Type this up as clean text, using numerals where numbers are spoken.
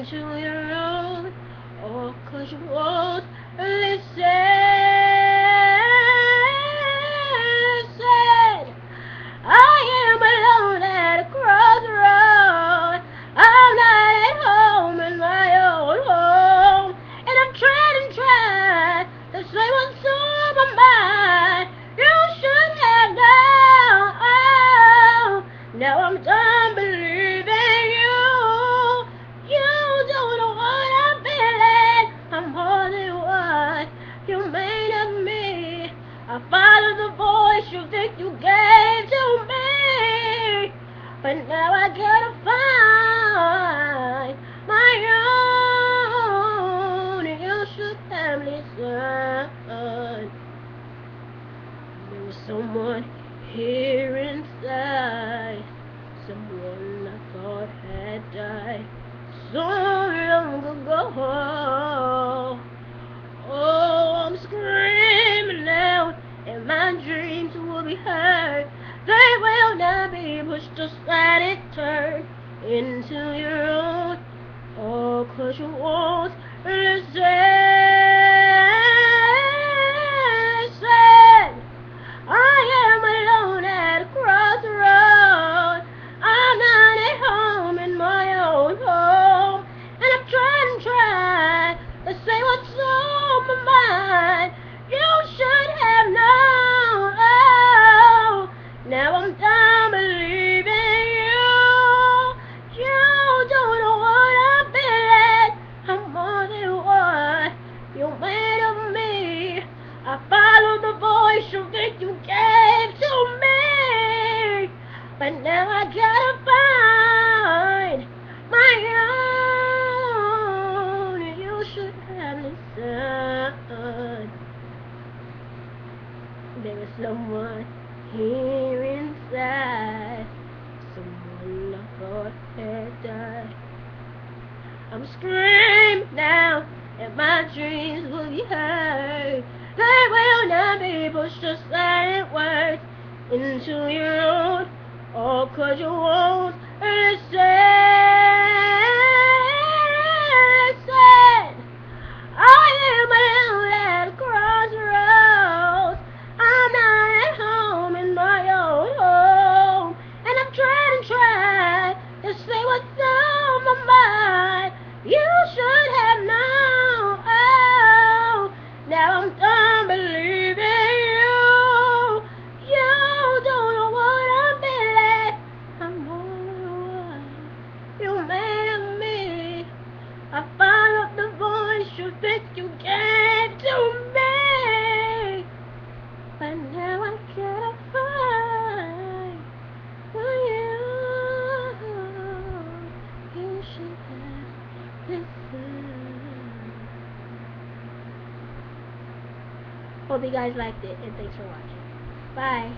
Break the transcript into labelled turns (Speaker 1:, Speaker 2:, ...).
Speaker 1: into your own, or 'cause you won't listen. I am alone at a crossroad. I'm not at home in my old home, and I'm trying to say what's on my mind. You should have known. Oh, now I'm done believing you. You don't know what I'm feeling. I'm more than what you made of me. I followed the voice you think you gave to me, but now I gotta find my own. You should have listened. There was someone here inside, someone I thought had died so long ago. Oh, I'm screaming out, and my dreams will be heard. They will not be pushed aside and turned into your own. Oh, 'cause you won't listen. I am alone at a crossroad. I'm not at home in my own home, and I'm trying to say what's on my mind. You should have known. Oh, now I'm done believing you. You don't know what I'm feeling. I'm more than what you made of me. I followed the voice you think you gave to me, but now I gotta find my own. You should have listened. There is someone here inside, someone I thought had died. I'm screaming now, and my dreams will be heard. They will not be pushed aside and words into your own, all 'cause you won't listen. I am alone at a crossroads. I'm not at home in my own home, and I'm trying to say what's on my mind. You should have known. Oh, now I'm done believing you. You don't know what I'm feeling. I'm more than what you made of me. I followed the voice you think you gave to me, but now I gotta find you. You should have listened. Hope you guys liked it, and thanks for watching. Bye.